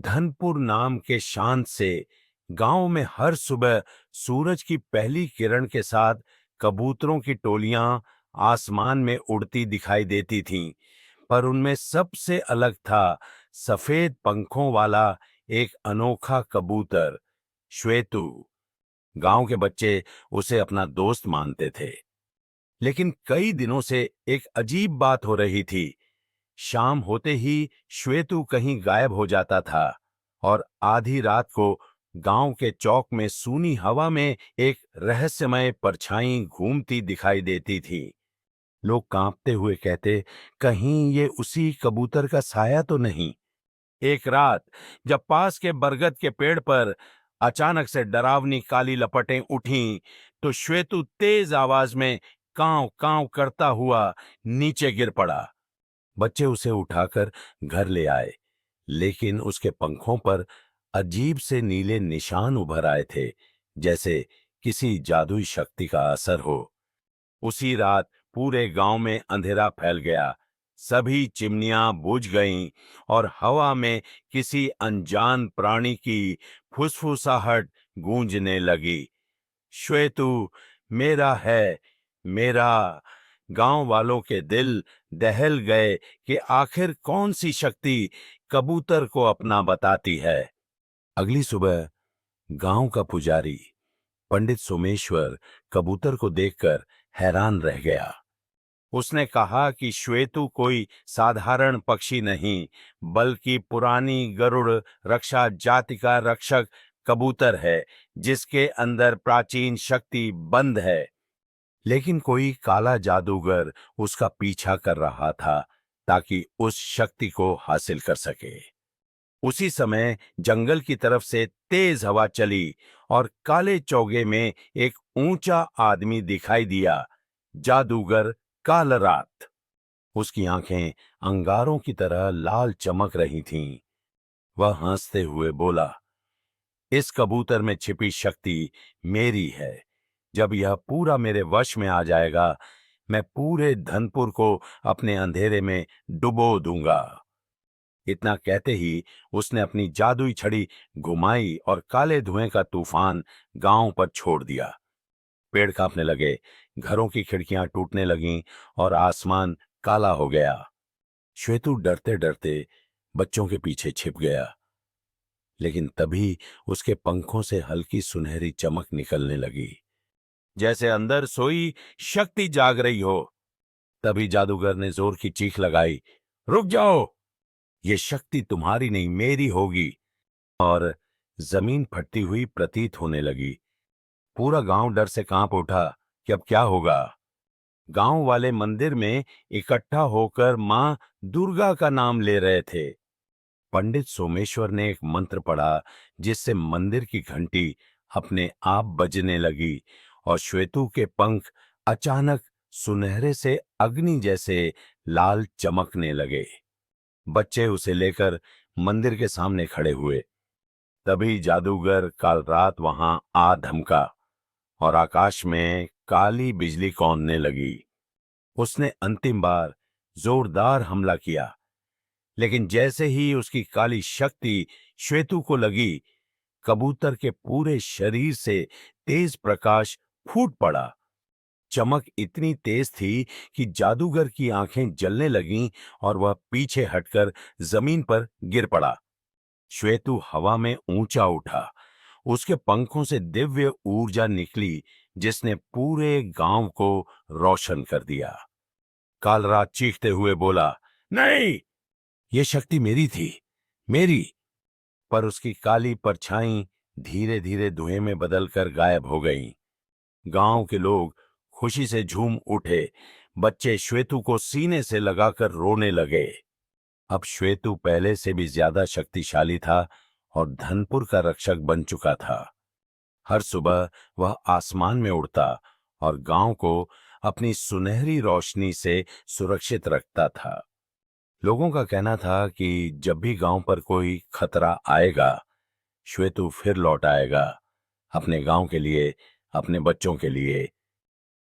धनपुर नाम के शांत से गांव में हर सुबह सूरज की पहली किरण के साथ कबूतरों की टोलियां आसमान में उड़ती दिखाई देती थीं, पर उनमें सबसे अलग था सफेद पंखों वाला एक अनोखा कबूतर, श्वेतु। गांव के बच्चे उसे अपना दोस्त मानते थे, लेकिन कई दिनों से एक अजीब बात हो रही थी। शाम होते ही श्वेतु कहीं गायब हो जाता था और आधी रात को गांव के चौक में सूनी हवा में एक रहस्यमय परछाई घूमती दिखाई देती थी। लोग कांपते हुए कहते, कहीं ये उसी कबूतर का साया तो नहीं। एक रात जब पास के बरगद के पेड़ पर अचानक से डरावनी काली लपटें उठीं, तो श्वेतु तेज आवाज में कांव कांव करता हुआ नीचे गिर पड़ा। बच्चे उसे उठाकर घर ले आए, लेकिन उसके पंखों पर अजीब से नीले निशान उभर आए थे, जैसे किसी जादुई शक्ति का असर हो। उसी रात पूरे गांव में अंधेरा फैल गया, सभी चिमनियां बुझ गईं और हवा में किसी अनजान प्राणी की फुसफुसाहट गूंजने लगी। श्वेतु मेरा है, मेरा। गांव वालों के दिल दहल गए कि आखिर कौन सी शक्ति कबूतर को अपना बताती है। अगली सुबह गांव का पुजारी पंडित सोमेश्वर कबूतर को देखकर हैरान रह गया। उसने कहा कि श्वेतु कोई साधारण पक्षी नहीं, बल्कि पुरानी गरुड़ रक्षा जाति का रक्षक कबूतर है, जिसके अंदर प्राचीन शक्ति बंद है। लेकिन कोई काला जादूगर उसका पीछा कर रहा था ताकि उस शक्ति को हासिल कर सके। उसी समय जंगल की तरफ से तेज हवा चली और काले चौगे में एक ऊंचा आदमी दिखाई दिया, जादूगर कालरात। उसकी आंखें अंगारों की तरह लाल चमक रही थीं। वह हंसते हुए बोला, इस कबूतर में छिपी शक्ति मेरी है। जब यह पूरा मेरे वश में आ जाएगा, मैं पूरे धनपुर को अपने अंधेरे में डुबो दूंगा। इतना कहते ही उसने अपनी जादुई छड़ी घुमाई और काले धुएं का तूफान गांव पर छोड़ दिया। पेड़ कांपने लगे, घरों की खिड़कियां टूटने लगीं और आसमान काला हो गया। श्वेतु डरते डरते बच्चों के पीछे छिप गया, लेकिन तभी उसके पंखों से हल्की सुनहरी चमक निकलने लगी, जैसे अंदर सोई शक्ति जाग रही हो। तभी जादूगर ने जोर की चीख लगाई, रुक जाओ, ये शक्ति तुम्हारी नहीं मेरी होगी। और जमीन फटती हुई प्रतीत होने लगी। पूरा गांव डर से कांप उठा कि अब क्या होगा। गांव वाले मंदिर में इकट्ठा होकर मां दुर्गा का नाम ले रहे थे। पंडित सोमेश्वर ने एक मंत्र पढ़ा, जिससे मंदिर की घंटी अपने आप बजने लगी और श्वेतु के पंख अचानक सुनहरे से अग्नि जैसे लाल चमकने लगे। बच्चे उसे लेकर मंदिर के सामने खड़े हुए। तभी जादूगर काल रात वहां आ धमका और आकाश में काली बिजली कौंधने लगी। उसने अंतिम बार जोरदार हमला किया, लेकिन जैसे ही उसकी काली शक्ति श्वेतु को लगी, कबूतर के पूरे शरीर से तेज प्रकाश फूट पड़ा। चमक इतनी तेज थी कि जादूगर की आंखें जलने लगीं और वह पीछे हटकर जमीन पर गिर पड़ा। श्वेतु हवा में ऊंचा उठा। उसके पंखों से दिव्य ऊर्जा निकली, जिसने पूरे गांव को रोशन कर दिया। कालरात चीखते हुए बोला, नहीं, ये शक्ति मेरी थी, मेरी। पर उसकी काली परछाई धीरे धीरे धुएं में बदलकर गायब हो गईं। गांव के लोग खुशी से झूम उठे। बच्चे श्वेतु को सीने से लगाकर रोने लगे। अब श्वेतु पहले से भी ज्यादा शक्तिशाली था और धनपुर का रक्षक बन चुका था। हर सुबह वह आसमान में उड़ता और गांव को अपनी सुनहरी रोशनी से सुरक्षित रखता था। लोगों का कहना था कि जब भी गांव पर कोई खतरा आएगा, श्वेतु फिर लौट आएगा, अपने गांव के लिए, अपने बच्चों के लिए